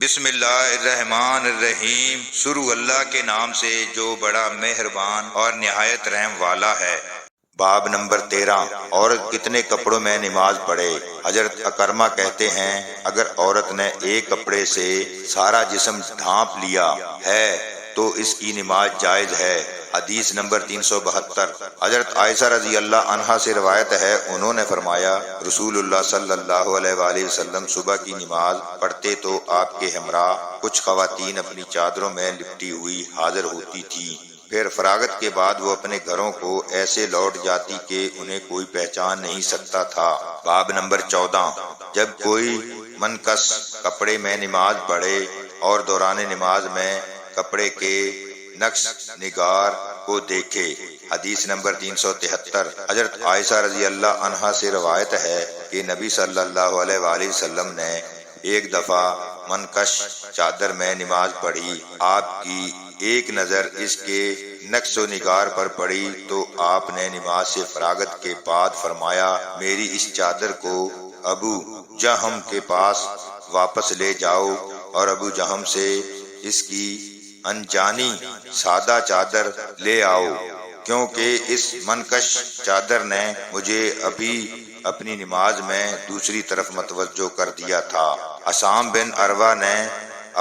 بسم اللہ الرحمن الرحیم، شروع اللہ کے نام سے جو بڑا مہربان اور نہایت رحم والا ہے۔ باب نمبر 13، عورت کتنے کپڑوں میں نماز پڑھے؟ حضرت اکرمہ کہتے ہیں اگر عورت نے ایک کپڑے سے سارا جسم ڈھانپ لیا ہے تو اس کی نماز جائز ہے۔ حدیث نمبر 372، حضرت عائشہ رضی اللہ عنہا سے روایت ہے، انہوں نے فرمایا رسول اللہ صلی اللہ علیہ وآلہ وسلم صبح کی نماز پڑھتے تو آپ کے ہمراہ کچھ خواتین اپنی چادروں میں لپٹی ہوئی حاضر ہوتی تھی، پھر فراغت کے بعد وہ اپنے گھروں کو ایسے لوٹ جاتی کہ انہیں کوئی پہچان نہیں سکتا تھا۔ باب نمبر 14، جب کوئی منکس کپڑے میں نماز پڑھے اور دوران نماز میں کپڑے کے نقش نگار کو دیکھے۔ حدیث نمبر 373، حضرت عائشہ رضی اللہ عنہا سے روایت ہے کہ نبی صلی اللہ علیہ وآلہ وسلم نے ایک دفعہ منکش چادر میں نماز پڑھی، آپ کی ایک نظر اس کے نقش و نگار پر پڑی تو آپ نے نماز سے فراغت کے بعد فرمایا میری اس چادر کو ابو جہم کے پاس واپس لے جاؤ اور ابو جہم سے اس کی انجانی سادہ چادر لے آؤ، کیونکہ اس منکش چادر نے مجھے ابھی اپنی نماز میں دوسری طرف متوجہ کر دیا تھا۔ عصام بن عروہ نے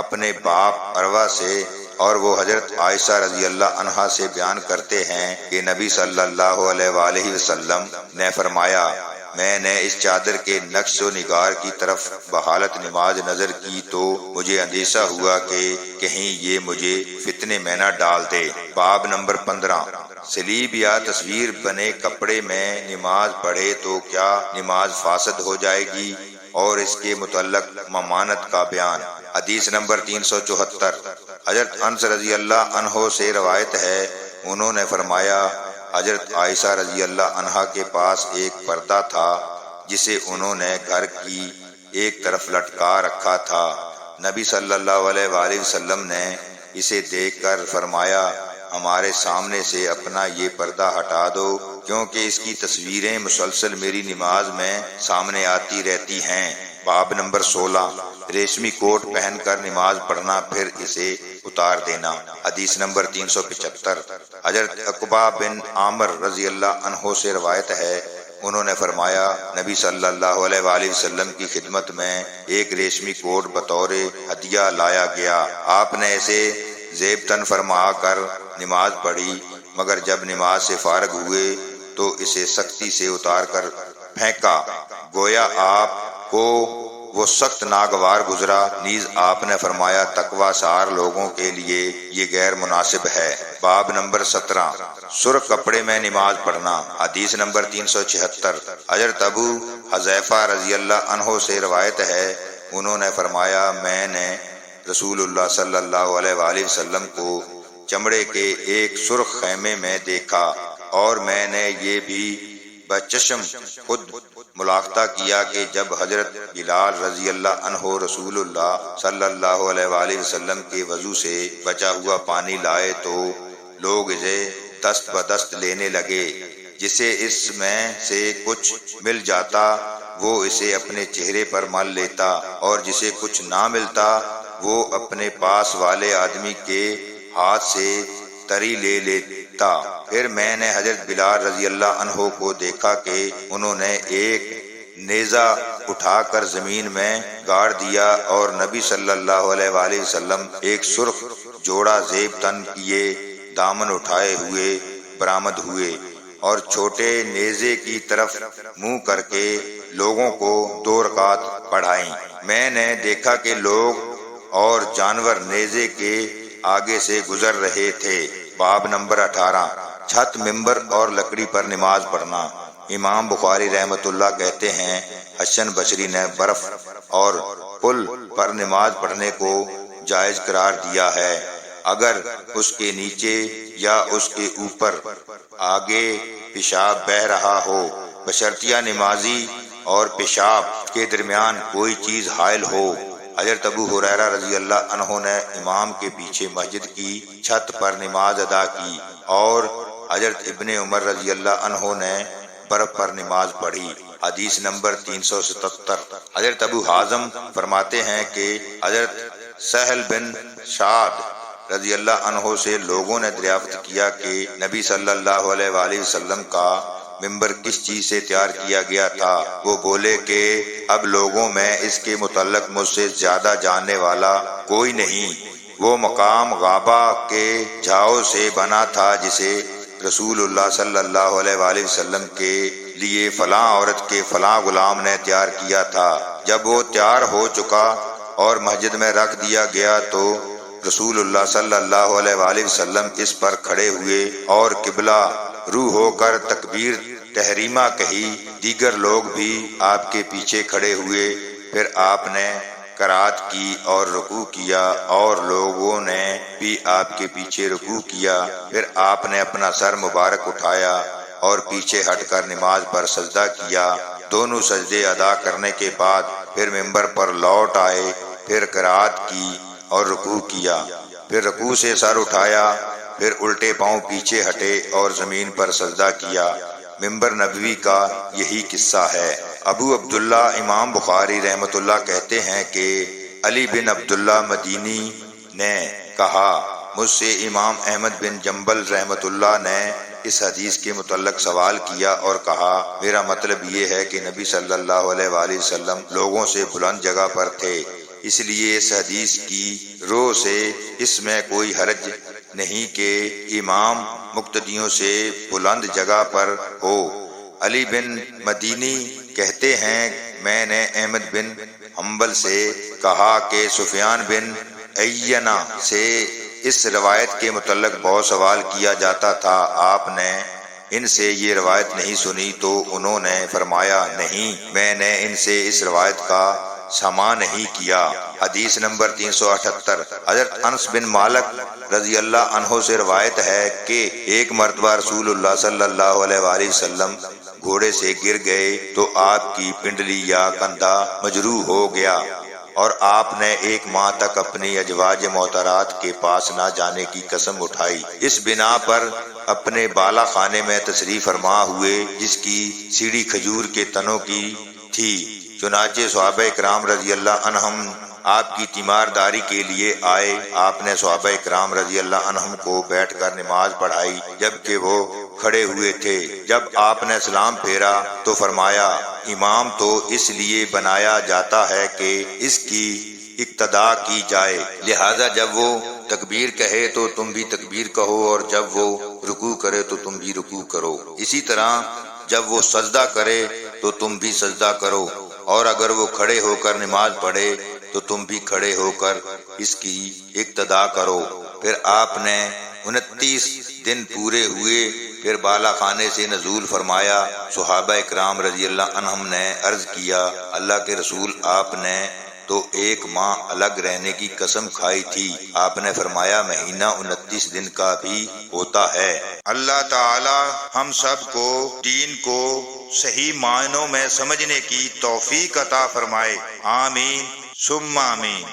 اپنے باپ عروہ سے اور وہ حضرت عائشہ رضی اللہ عنہا سے بیان کرتے ہیں کہ نبی صلی اللہ علیہ وآلہ وسلم نے فرمایا میں نے اس چادر کے نقش و نگار کی طرف بحالت نماز نظر کی تو مجھے اندیشہ ہوا کہ کہیں یہ مجھے فتنے میں نہ ڈال دے۔ باب نمبر 15، سلیب یا تصویر بنے کپڑے میں نماز پڑھے تو کیا نماز فاسد ہو جائے گی اور اس کے متعلق ممانعت کا بیان۔ حدیث نمبر 374، حضرت انس رضی اللہ عنہ سے روایت ہے، انہوں نے فرمایا حضرت عائشہ رضی اللہ عنہا کے پاس ایک پردہ تھا جسے انہوں نے گھر کی ایک طرف لٹکا رکھا تھا، نبی صلی اللہ علیہ وآلہ وسلم نے اسے دیکھ کر فرمایا ہمارے سامنے سے اپنا یہ پردہ ہٹا دو کیونکہ اس کی تصویریں مسلسل میری نماز میں سامنے آتی رہتی ہیں۔ باب نمبر 16، ریشمی کوٹ پہن کر نماز پڑھنا پھر اسے اتار دینا۔ حدیث نمبر 375، حضرت عقبہ بن عامر رضی اللہ عنہ سے روایت ہے، انہوں نے فرمایا نبی صلی اللہ علیہ وآلہ وسلم کی خدمت میں ایک ریشمی کوٹ بطور ہدیہ لایا گیا، آپ نے اسے زیب تن فرما کر نماز پڑھی، مگر جب نماز سے فارغ ہوئے تو اسے سختی سے اتار کر پھینکا، گویا آپ کو وہ سخت ناگوار گزرا، نیز آپ نے فرمایا تقوی سار لوگوں کے لیے یہ غیر مناسب ہے۔ باب نمبر 17، سرخ کپڑے میں نماز پڑھنا۔ حدیث نمبر 376، حضرت ابو حذیفہ رضی اللہ عنہ سے روایت ہے، انہوں نے فرمایا میں نے رسول اللہ صلی اللہ علیہ وآلہ وسلم کو چمڑے کے ایک سرخ خیمے میں دیکھا اور میں نے یہ بھی بچشم خود ملاحظہ کیا کہ جب حضرت بلال رضی اللہ عنہ رسول اللہ صلی اللہ علیہ وآلہ وسلم کے وضو سے بچا ہوا پانی لائے تو لوگ اسے دست بدست لینے لگے، جسے اس میں سے کچھ مل جاتا وہ اسے اپنے چہرے پر مل لیتا اور جسے کچھ نہ ملتا وہ اپنے پاس والے آدمی کے ہاتھ سے تری لے لیتا۔ پھر میں نے حضرت بلال رضی اللہ عنہ کو دیکھا کہ انہوں نے ایک نیزہ اٹھا کر زمین میں گاڑ دیا اور نبی صلی اللہ علیہ وآلہ وسلم ایک سرخ جوڑا زیب تن کیے دامن اٹھائے ہوئے برآمد ہوئے اور چھوٹے نیزے کی طرف منہ کر کے لوگوں کو 2 رکعت پڑھائیں۔ میں نے دیکھا کہ لوگ اور جانور نیزے کے آگے سے گزر رہے تھے۔ باب نمبر 18، چھت، ممبر اور لکڑی پر نماز پڑھنا۔ امام بخاری رحمۃ اللہ کہتے ہیں حسن بصری نے برف اور پل پر نماز پڑھنے کو جائز قرار دیا ہے اگر اس کے نیچے یا اس کے اوپر آگے پیشاب بہہ رہا ہو، بشرطیہ نمازی اور پیشاب کے درمیان کوئی چیز حائل ہو۔ حضرت ابو ہریرہ رضی اللہ عنہ نے امام کے پیچھے مسجد کی چھت پر نماز ادا کی اور حضرت ابن عمر رضی اللہ عنہ نے برف پر نماز پڑھی۔ حدیث نمبر 377، حضرت ابو حازم فرماتے ہیں کہ حضرت سہل بن سعد رضی اللہ عنہ سے لوگوں نے دریافت کیا کہ نبی صلی اللہ علیہ وآلہ وسلم کا ممبر کس چیز سے تیار کیا گیا تھا؟ وہ بولے کہ اب لوگوں میں اس کے متعلق مجھ سے زیادہ جاننے والا کوئی نہیں۔ وہ مقام غابہ کے جھاؤ سے بنا تھا جسے رسول اللہ صلی اللہ علیہ وآلہ وسلم کے لیے فلاں عورت کے فلاں غلام نے تیار کیا تھا۔ جب وہ تیار ہو چکا اور مسجد میں رکھ دیا گیا تو رسول اللہ صلی اللہ علیہ وآلہ وسلم اس پر کھڑے ہوئے اور قبلہ رو ہو کر تکبیر تحریمہ کہی۔ دیگر لوگ بھی آپ کے پیچھے کھڑے ہوئے۔ پھر آپ نے قرات کی اور رکوع کیا اور لوگوں نے بھی آپ کے پیچھے رکوع کیا۔ پھر آپ نے اپنا سر مبارک اٹھایا اور پیچھے ہٹ کر نماز پر سجدہ کیا۔ دونوں سجدے ادا کرنے کے بعد پھر ممبر پر لوٹ آئے۔ پھر قرات کی اور رکوع کیا۔ پھر رکوع سے سر اٹھایا، پھر الٹے پاؤں پیچھے ہٹے اور زمین پر سجدہ کیا۔ ممبر نبوی کا یہی قصہ ہے۔ ابو عبداللہ امام بخاری رحمۃ اللہ کہتے ہیں کہ علی بن عبداللہ مدینی نے کہا، مجھ سے امام احمد بن جنبل رحمۃ اللہ نے اس حدیث کے متعلق سوال کیا اور کہا، میرا مطلب یہ ہے کہ نبی صلی اللہ علیہ وآلہ وسلم لوگوں سے بلند جگہ پر تھے، اس لیے اس حدیث کی روح سے اس میں کوئی حرج نہیں کہ امام مقتدیوں سے بلند جگہ پر ہو۔ علی بن مدینی کہتے ہیں، میں نے احمد بن حنبل سے کہا کہ سفیان بن عیینہ سے اس روایت کے متعلق بہت سوال کیا جاتا تھا، آپ نے ان سے یہ روایت نہیں سنی؟ تو انہوں نے فرمایا، نہیں، میں نے ان سے اس روایت کا سماع نہیں کیا۔ حدیث نمبر 378۔ حضرت انس بن مالک رضی اللہ عنہ سے روایت ہے کہ ایک مرتبہ رسول اللہ صلی اللہ علیہ وآلہ وسلم گھوڑے سے گر گئے تو آپ کی پنڈلی یا کندھا مجروح ہو گیا اور آپ نے ایک ماہ تک اپنی ازواج محترات کے پاس نہ جانے کی قسم اٹھائی۔ اس بنا پر اپنے بالا خانے میں تشریف فرما ہوئے جس کی سیڑھی کھجور کے تنوں کی تھی۔ چنانچہ صحابہ اکرام رضی اللہ عنہم آپ کی تیمارداری کے لیے آئے۔ آپ نے صحابہ اکرام رضی اللہ عنہم کو بیٹھ کر نماز پڑھائی جبکہ وہ کھڑے ہوئے تھے۔ جب آپ نے سلام پھیرا تو فرمایا، امام تو اس لیے بنایا جاتا ہے کہ اس کی اقتداء کی جائے، لہذا جب وہ تکبیر کہے تو تم بھی تکبیر کہو اور جب وہ رکوع کرے تو تم بھی رکوع کرو۔ اسی طرح جب وہ سجدہ کرے تو تم بھی سجدہ کرو، اور اگر وہ کھڑے ہو کر نماز پڑھے تو تم بھی کھڑے ہو کر اس کی اقتداء کرو۔ پھر آپ نے 29 دن پورے ہوئے، پھر بالا خانے سے نزول فرمایا۔ صحابہ اکرام رضی اللہ عنہم نے عرض کیا، اللہ کے رسول، آپ نے تو ایک ماہ الگ رہنے کی قسم کھائی تھی۔ آپ نے فرمایا، مہینہ 29 دن کا بھی ہوتا ہے۔ اللہ تعالی ہم سب کو دین کو صحیح معنوں میں سمجھنے کی توفیق عطا فرمائے، آمین ثم آمین۔